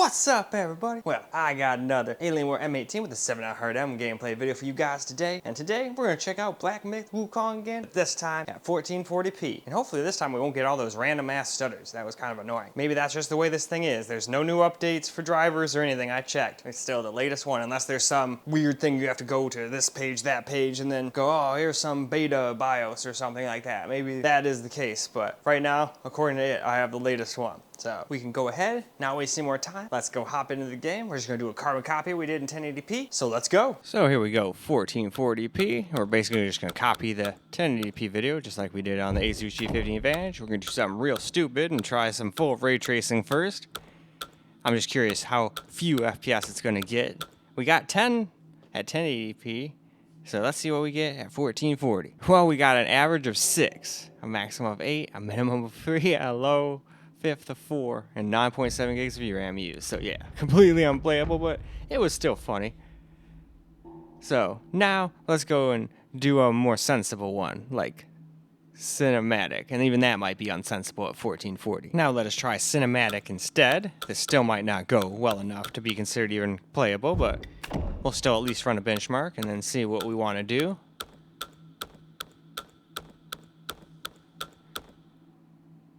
What's up, everybody? Well, I got another Alienware M18 with a 7900M gameplay video for you guys today. And today, we're going to check out Black Myth Wukong again, but this time at 1440p. And hopefully this time we won't get all those random ass stutters. That was kind of annoying. Maybe that's just the way this thing is. There's no new updates for drivers or anything. I checked. It's still the latest one, unless there's some weird thing you have to go to this page, that page, and then go, oh, here's some beta BIOS or something like that. Maybe that is the case, but right now, according to it, I have the latest one. So we can go ahead, not wasting more time. Let's go hop into the game. We're just gonna do a carbon copy we did in 1080p. So let's go. So here we go, 1440p. We're basically just gonna copy the 1080p video just like we did on the Asus G15 Advantage. We're gonna do something real stupid and try some full ray tracing first. I'm just curious how few FPS it's gonna get. We got 10 at 1080p. So let's see what we get at 1440. Well, we got an average of 6, a maximum of 8, a minimum of 3, a low fifth of 4, and 9.7 gigs of RAM used. So yeah, completely unplayable, but it was still funny. So now let's go and do a more sensible one, like cinematic, and even that might be unsensible at 1440. Now let us try cinematic instead. This still might not go well enough to be considered even playable, but we'll still at least run a benchmark and then see what we want to do.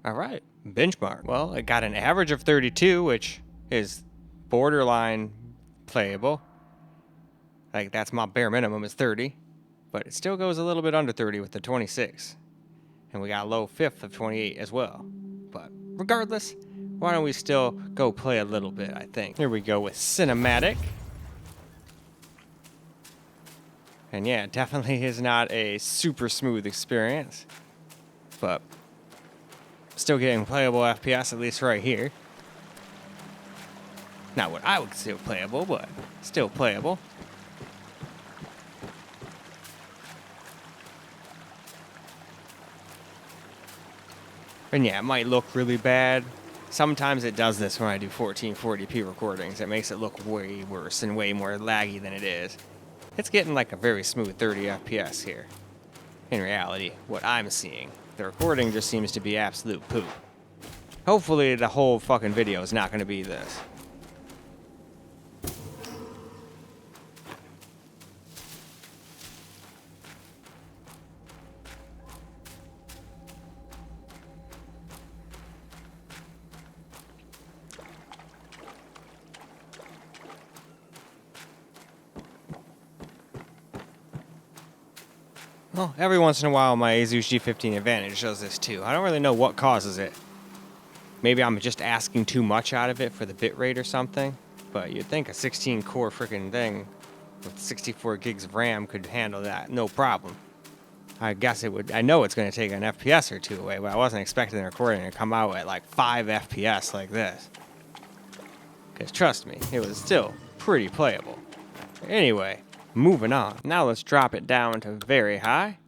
All right, benchmark. Well, it got an average of 32, which is borderline playable. Like, that's my bare minimum is 30, but it still goes a little bit under 30 with the 26. And we got a low fifth of 28 as well. But regardless, why don't we still go play a little bit, I think. Here we go with cinematic. And yeah, definitely is not a super smooth experience, but still getting playable FPS, at least right here. Not what I would consider playable, but still playable. And yeah, it might look really bad. Sometimes it does this when I do 1440p recordings. It makes it look way worse and way more laggy than it is. It's getting like a very smooth 30 FPS here. In reality, what I'm seeing, the recording just seems to be absolute poop. Hopefully the whole fucking video is not going to be this. Well, every once in a while my Asus G15 Advantage does this too. I don't really know what causes it. Maybe I'm just asking too much out of it for the bitrate or something, but you'd think a 16-core freaking thing with 64 gigs of RAM could handle that, no problem. I guess it would. I know it's going to take an FPS or two away, but I wasn't expecting the recording to come out at like 5 FPS like this. Because trust me, it was still pretty playable. Anyway, moving on. Now let's drop it down to very high.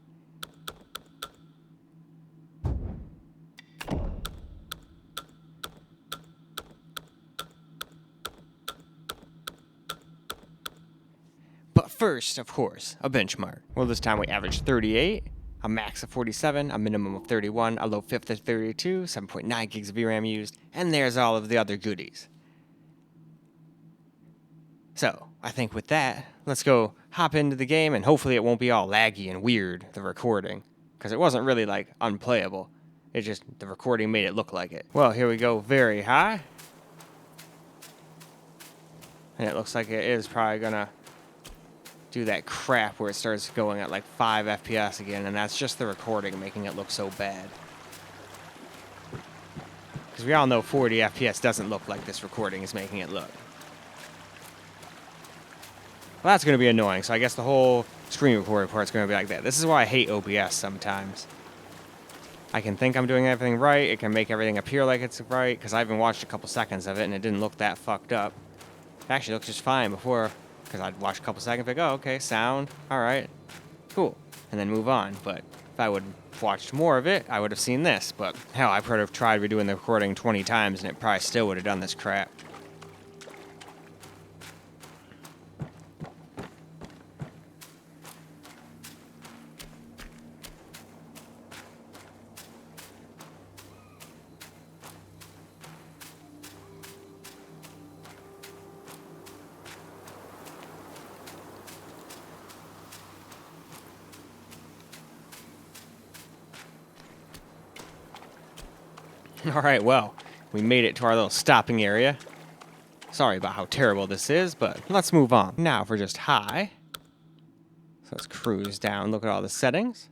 But first, of course, a benchmark. Well, this time we averaged 38, a max of 47, a minimum of 31, a low fifth of 32, 7.9 gigs of VRAM used, and there's all of the other goodies. So, I think with that, let's go hop into the game, and hopefully it won't be all laggy and weird, the recording, because it wasn't really, like, unplayable. It just, the recording made it look like it. Well, here we go, very high. And it looks like it is probably gonna do that crap where it starts going at like 5 FPS again, and that's just the recording making it look so bad. Because we all know 40 FPS doesn't look like this recording is making it look. Well, that's going to be annoying, so I guess the whole screen recording part's going to be like that. This is why I hate OBS sometimes. I can think I'm doing everything right, it can make everything appear like it's right, because I even watched a couple seconds of it and it didn't look that fucked up. It actually looked just fine before, because I'd watch a couple seconds, like, oh, okay, sound, alright, cool, and then move on. But if I would have watched more of it, I would have seen this. But hell, I would have tried redoing the recording 20 times and it probably still would have done this crap. Alright, well, we made it to our little stopping area. Sorry about how terrible this is, but let's move on. Now for just high. So let's cruise down, look at all the settings.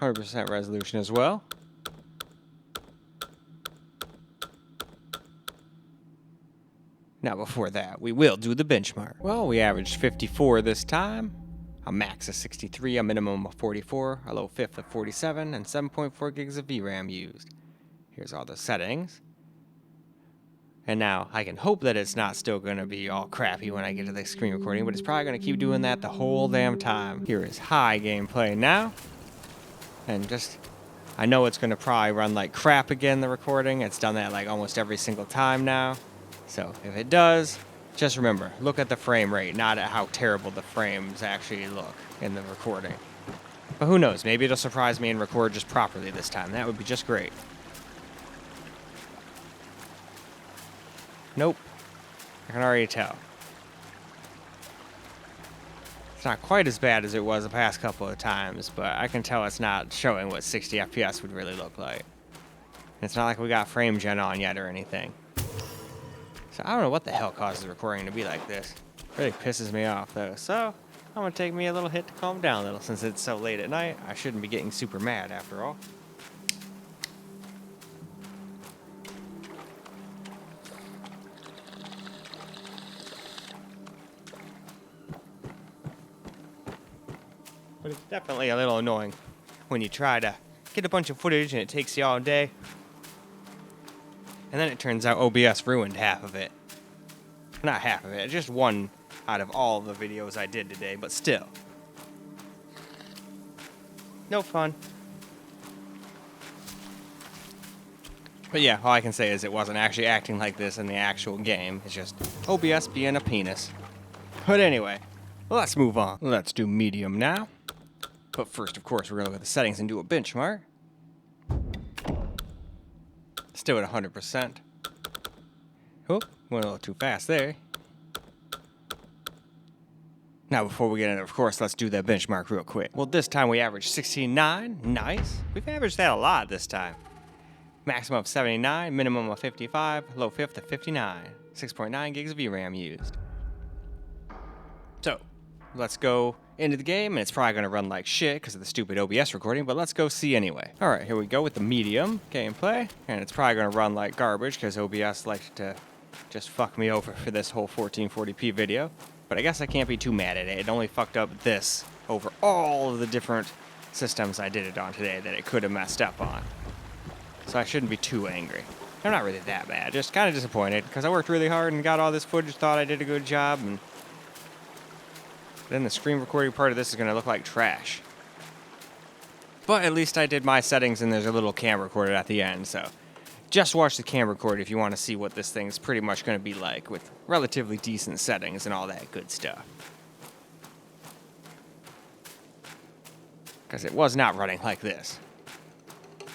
100% resolution as well. Now before that, we will do the benchmark. Well, we averaged 54 this time. A max of 63, a minimum of 44, a low fifth of 47, and 7.4 gigs of VRAM used. Here's all the settings. And now, I can hope that it's not still going to be all crappy when I get to the screen recording, but it's probably going to keep doing that the whole damn time. Here is high gameplay now. And I know it's going to probably run like crap again, the recording. It's done that like almost every single time now. So, if it does, just remember, look at the frame rate, not at how terrible the frames actually look in the recording. But who knows, maybe it'll surprise me and record just properly this time. That would be just great. Nope. I can already tell. It's not quite as bad as it was the past couple of times, but I can tell it's not showing what 60 FPS would really look like. It's not like we got frame gen on yet or anything. So I don't know what the hell causes recording to be like this. It really pisses me off though. So I'm gonna take me a little hit to calm down a little since it's so late at night. I shouldn't be getting super mad after all. But it's definitely a little annoying when you try to get a bunch of footage and it takes you all day. And then it turns out OBS ruined half of it. Not half of it, just one out of all the videos I did today, but still. No fun. But yeah, all I can say is it wasn't actually acting like this in the actual game. It's just OBS being a penis. But anyway, let's move on. Let's do medium now. But first, of course, we're going to look at the settings and do a benchmark. Still at 100%. Oh, went a little too fast there. Now, before we get into it, of course, let's do that benchmark real quick. Well, this time we averaged 69. Nice. We've averaged that a lot this time. Maximum of 79, minimum of 55, low fifth of 59. 6.9 gigs of VRAM used. So, let's go into the game, and it's probably going to run like shit because of the stupid OBS recording, but let's go see anyway. Alright, here we go with the medium gameplay, and it's probably going to run like garbage because OBS likes to just fuck me over for this whole 1440p video, but I guess I can't be too mad at it. It only fucked up this over all of the different systems I did it on today that it could have messed up on. So I shouldn't be too angry. I'm not really that bad, just kind of disappointed because I worked really hard and got all this footage, thought I did a good job, and then the screen recording part of this is going to look like trash. But at least I did my settings and there's a little cam recorder at the end, so just watch the cam record if you want to see what this thing's pretty much going to be like with relatively decent settings and all that good stuff. Because it was not running like this.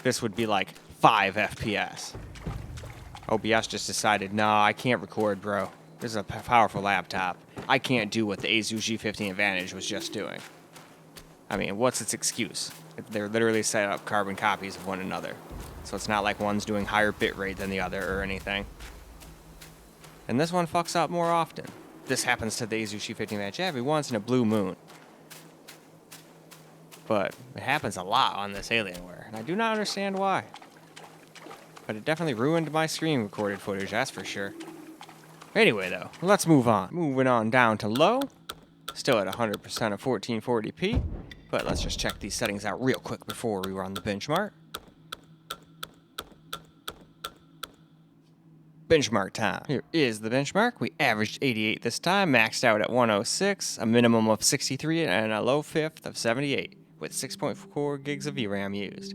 This would be like 5 FPS. OBS just decided, nah, I can't record, bro. This is a powerful laptop. I can't do what the Asus G15 Advantage was just doing. I mean, what's its excuse? They're literally set up carbon copies of one another. So it's not like one's doing higher bitrate than the other or anything. And this one fucks up more often. This happens to the Asus G15 Advantage every once in a blue moon. But it happens a lot on this Alienware, and I do not understand why. But it definitely ruined my screen recorded footage, that's for sure. Anyway though, let's move on. Moving on down to low. Still at 100% of 1440p. But let's just check these settings out real quick before we run the benchmark. Benchmark time. Here is the benchmark. We averaged 88 this time, maxed out at 106, a minimum of 63, and a low fifth of 78, with 6.4 gigs of VRAM used.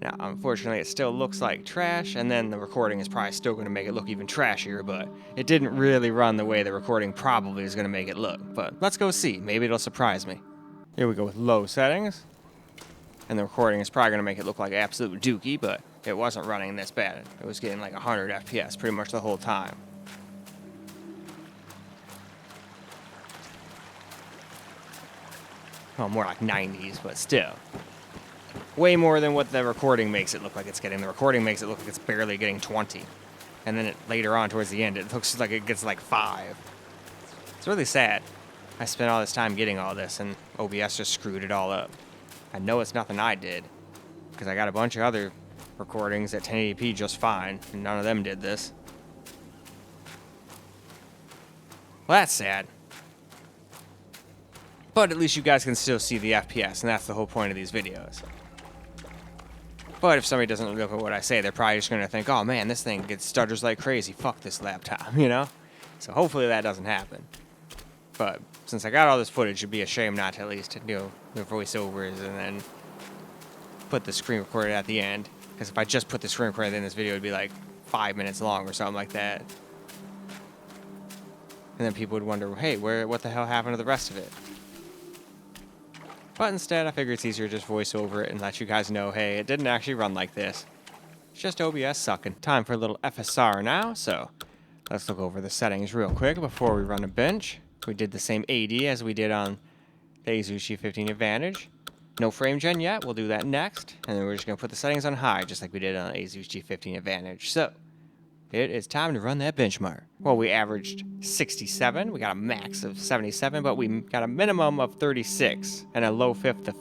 Now, unfortunately, it still looks like trash, and then the recording is probably still going to make it look even trashier, but it didn't really run the way the recording probably is going to make it look. But let's go see. Maybe it'll surprise me. Here we go with low settings. And the recording is probably going to make it look like absolute dookie, but it wasn't running this bad. It was getting like 100 FPS pretty much the whole time. Well, more like 90s, but still. Way more than what the recording makes it look like it's getting. The recording makes it look like it's barely getting 20. And then later on, towards the end, it looks like it gets like 5. It's really sad. I spent all this time getting all this, and OBS just screwed it all up. I know it's nothing I did, because I got a bunch of other recordings at 1080p just fine, and none of them did this. Well, that's sad. But at least you guys can still see the FPS, and that's the whole point of these videos. But if somebody doesn't look at what I say, they're probably just going to think, oh man, this thing gets stutters like crazy. Fuck this laptop, you know? So hopefully that doesn't happen. But since I got all this footage, it'd be a shame not to at least do the voiceovers and then put the screen recorder at the end. Because if I just put the screen recorder at the end of this video, it'd be like 5 minutes long or something like that. And then people would wonder, hey, what the hell happened to the rest of it? But instead, I figure it's easier to just voice over it and let you guys know, hey, it didn't actually run like this. It's just OBS sucking. Time for a little FSR now, so let's look over the settings real quick before we run a bench. We did the same AD as we did on the Asus G15 Advantage. No frame gen yet, we'll do that next. And then we're just going to put the settings on high, just like we did on the Asus G15 Advantage. So, it is time to run that benchmark. Well, we averaged 67. We got a max of 77, but we got a minimum of 36 and a low fifth of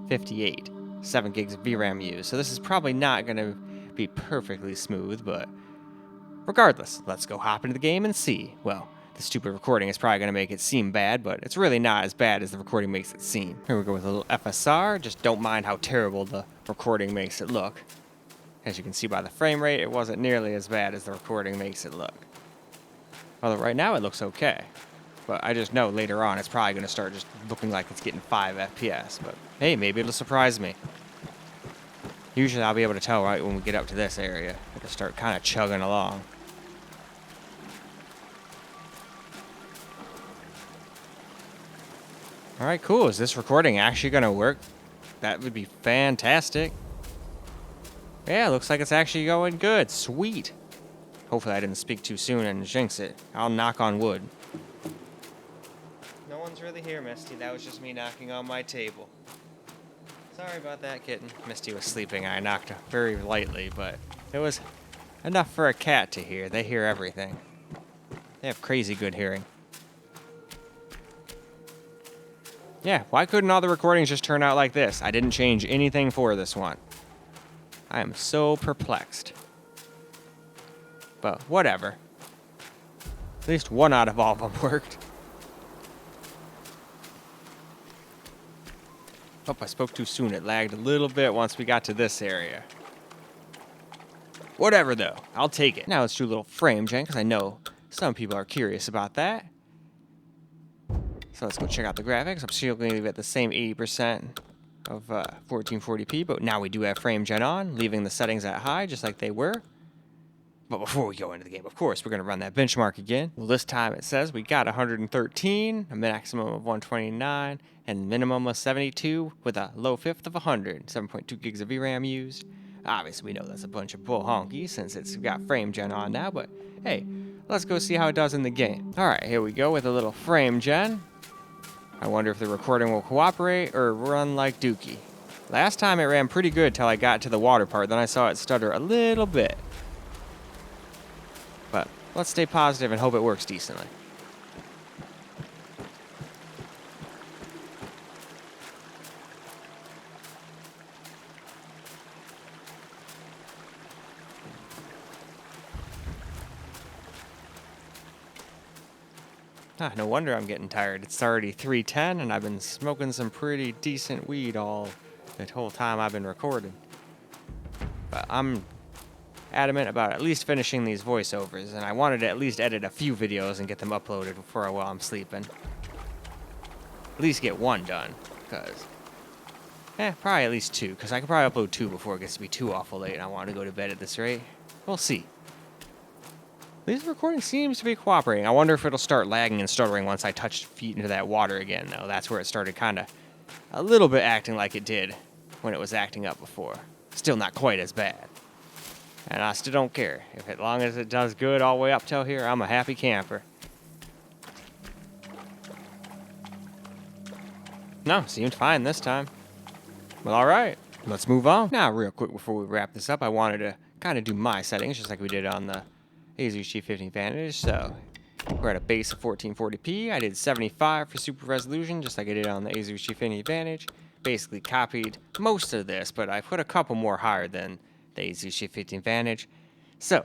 58. 7 gigs of VRAM used. So this is probably not going to be perfectly smooth, but regardless, let's go hop into the game and see. Well, the stupid recording is probably going to make it seem bad, but it's really not as bad as the recording makes it seem. Here we go with a little FSR. Just don't mind how terrible the recording makes it look. As you can see by the frame rate, it wasn't nearly as bad as the recording makes it look. Although right now it looks okay. But I just know later on it's probably going to start just looking like it's getting 5 FPS. But hey, maybe it'll surprise me. Usually I'll be able to tell right when we get up to this area. It'll start kind of chugging along. Alright, cool. Is this recording actually going to work? That would be fantastic. Yeah, looks like it's actually going good. Sweet. Hopefully I didn't speak too soon and jinx it. I'll knock on wood. No one's really here, Misty. That was just me knocking on my table. Sorry about that, kitten. Misty was sleeping. I knocked very lightly, but it was enough for a cat to hear. They hear everything. They have crazy good hearing. Yeah, why couldn't all the recordings just turn out like this? I didn't change anything for this one. I am so perplexed. But whatever. At least one out of all of them worked. Oh, I spoke too soon. It lagged a little bit once we got to this area. Whatever, though. I'll take it. Now let's do a little frame gen, because I know some people are curious about that. So let's go check out the graphics. I'm still going to leave it at the same 80% of 1440p, but now we do have frame gen on, leaving the settings at high, just like they were. But before we go into the game, of course, we're going to run that benchmark again. Well, this time it says we got 113, a maximum of 129, and minimum of 72 with a low fifth of 100. 7.2 gigs of VRAM used. Obviously, we know that's a bunch of bull honky since it's got frame gen on now, but hey, let's go see how it does in the game. All right, here we go with a little frame gen. I wonder if the recording will cooperate or run like Dookie. Last time it ran pretty good till I got to the water part, then I saw it stutter a little bit. But let's stay positive and hope it works decently. No wonder I'm getting tired. It's already 3:10 and I've been smoking some pretty decent weed all the whole time I've been recording. But I'm adamant about at least finishing these voiceovers, and I wanted to at least edit a few videos and get them uploaded before while I'm sleeping. At least get one done, because probably at least 2, because I can probably upload 2 before it gets to be too awful late and I want to go to bed at this rate. We'll see. This recording seems to be cooperating. I wonder if it'll start lagging and stuttering once I touch feet into that water again, though. That's where it started kind of a little bit acting like it did when it was acting up before. Still not quite as bad. And I still don't care. As long as it does good all the way up till here, I'm a happy camper. No, seemed fine this time. Well, alright. Let's move on. Now, real quick before we wrap this up, I wanted to kind of do my settings just like we did on the Asus G15 Advantage. So we're at a base of 1440p. I did 75 for super resolution, just like I did on the Asus G15 Advantage. Basically copied most of this, but I put a couple more higher than the Asus G15 Advantage. So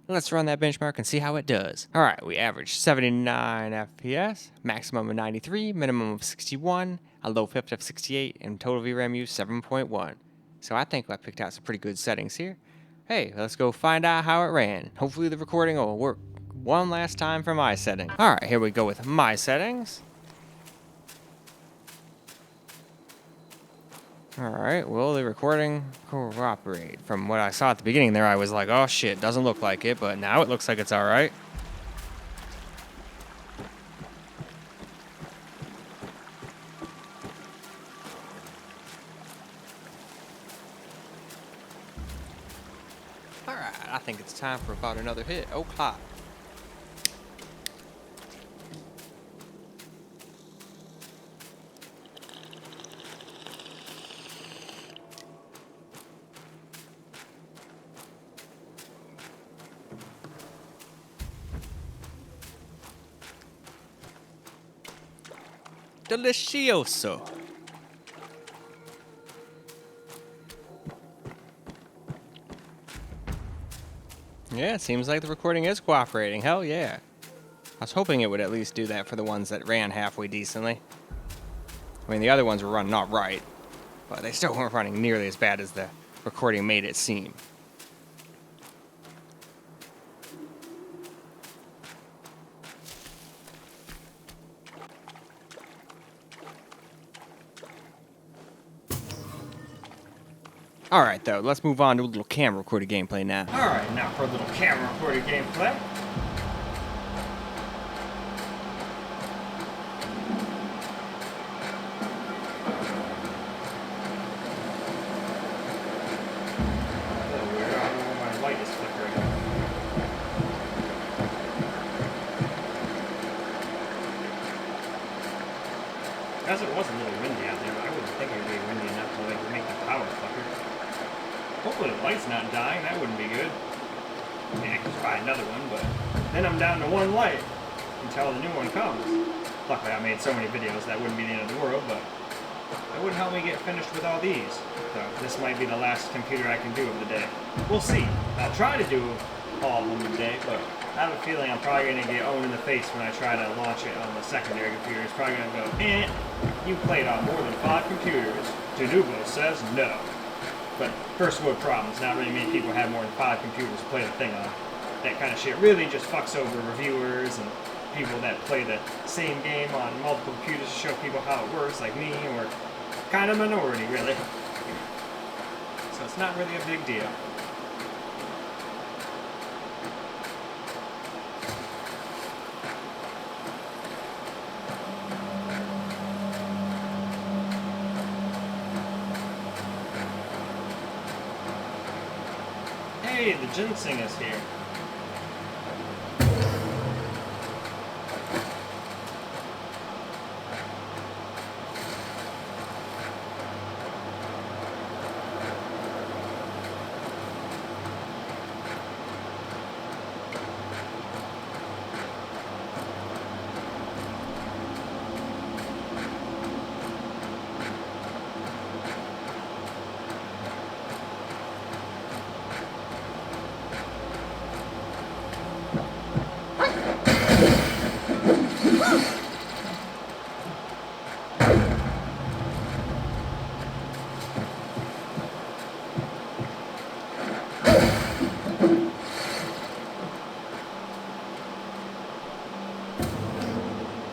let's run that benchmark and see how it does. All right, we averaged 79 FPS, maximum of 93, minimum of 61, a low FIPS of 68, and total VRAM use 7.1. So I think I picked out some pretty good settings here. Hey, let's go find out how it ran. Hopefully the recording will work one last time for my settings. All right, here we go with my settings. All right, will the recording cooperate? From what I saw at the beginning there, I was like, oh shit, doesn't look like it, but now it looks like it's all right. All right, I think it's time for about another hit. Oh, hot. Delicioso. Yeah, it seems like the recording is cooperating. Hell yeah. I was hoping it would at least do that for the ones that ran halfway decently. I mean, the other ones were running all right, but they still weren't running nearly as bad as the recording made it seem. Alright though, let's move on to a little camera recorded gameplay now. Alright, now for a little camera recorded gameplay. Because it was a little windy out there, but I wouldn't think it would be windy enough to like make the power flicker. Hopefully the light's not dying, that wouldn't be good. I mean, I could just buy another one, but then I'm down to one light until the new one comes. Luckily I made so many videos that wouldn't be the end of the world, but that wouldn't help me get finished with all these. So this might be the last computer I can do of the day. We'll see. I'll try to do all of them today, but I have a feeling I'm probably going to get owned in the face when I try to launch it on the secondary computer. It's probably going to go, you played on more than 5 computers. Jadubo says no. But first world problems, not really many people have more than 5 computers to play the thing on. That kind of shit really just fucks over reviewers and people that play the same game on multiple computers to show people how it works, like me, or kind of minority, really. So it's not really a big deal. Hey, the ginseng is here.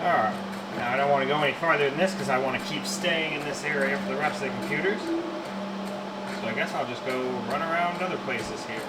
Alright, now I don't want to go any farther than this because I want to keep staying in this area for the rest of the computers. So I guess I'll just go run around other places here.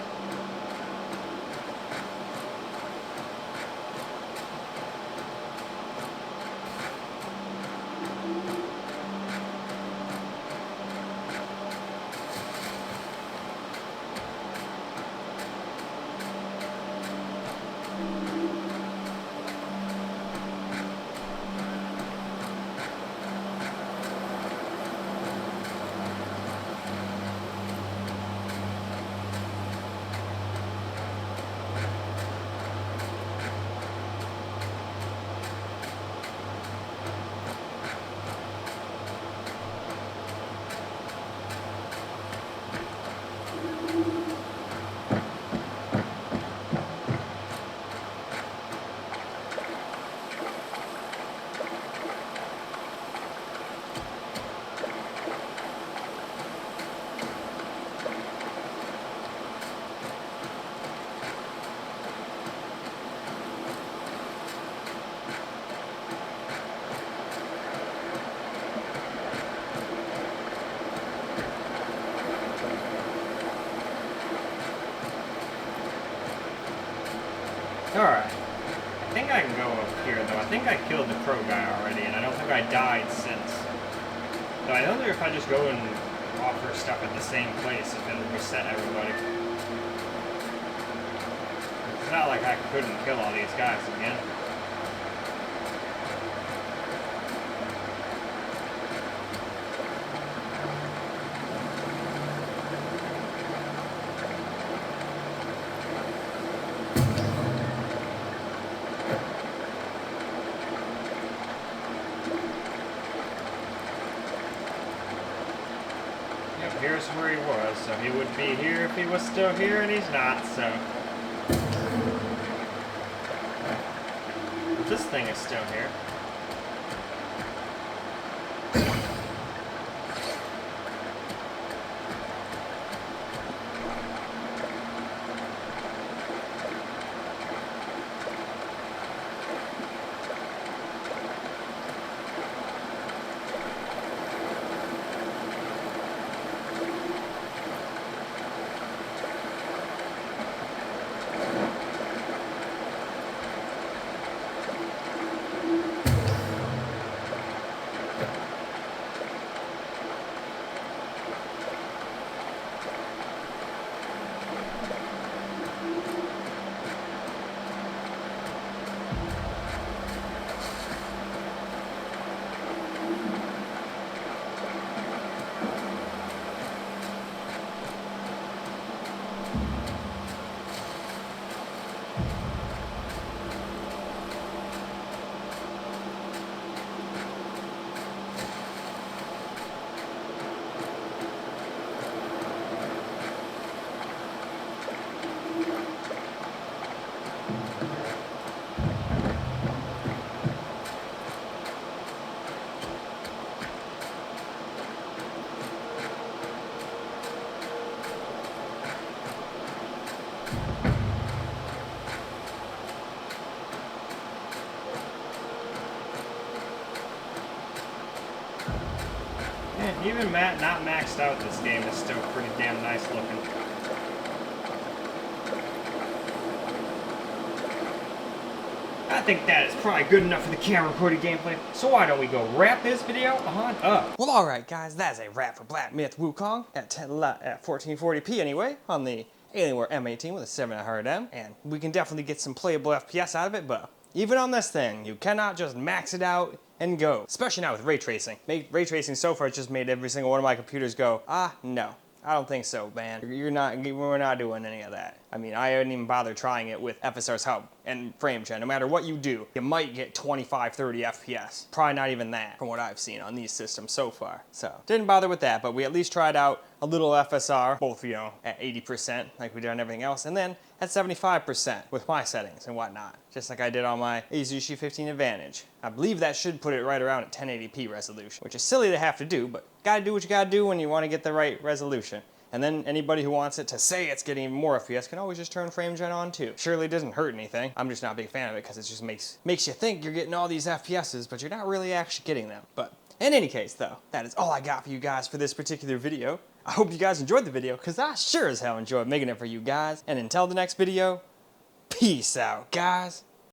Alright. I think I can go up here, though. I think I killed the crow guy already, and I don't think I died since. So I wonder if I just go and offer stuff at the same place, if it'll reset everybody. It's not like I couldn't kill all these guys again. Here's where he was, so he would be here if he was still here, and he's not, so. But this thing is still here. Even not maxed out, this game is still pretty damn nice looking. I think that is probably good enough for the camera recorded gameplay, so why don't we go wrap this video on up? Well, alright guys, that's a wrap for Black Myth Wukong at 1440p anyway, on the Alienware m18 with a 7900M, and we can definitely get some playable FPS out of it, but even on this thing, you cannot just max it out and go. Especially now with ray tracing. Ray tracing so far has just made every single one of my computers go, no. I don't think so, man. We're not doing any of that. I mean, I didn't even bother trying it with FSR's help and frame gen. No matter what you do, you might get 25, 30 FPS. Probably not even that from what I've seen on these systems so far. So, didn't bother with that, but we at least tried out a little FSR, both, you know, at 80% like we did on everything else, and then at 75% with my settings and whatnot, just like I did on my Azushi 15 Advantage. I believe that should put it right around at 1080p resolution, which is silly to have to do, but gotta do what you gotta do when you want to get the right resolution. And then anybody who wants it to say it's getting even more FPS can always just turn frame gen on too. Surely it doesn't hurt anything. I'm just not a big fan of it because it just makes you think you're getting all these FPSs, but you're not really actually getting them. But in any case though, that is all I got for you guys for this particular video. I hope you guys enjoyed the video because I sure as hell enjoyed making it for you guys. And until the next video, peace out guys.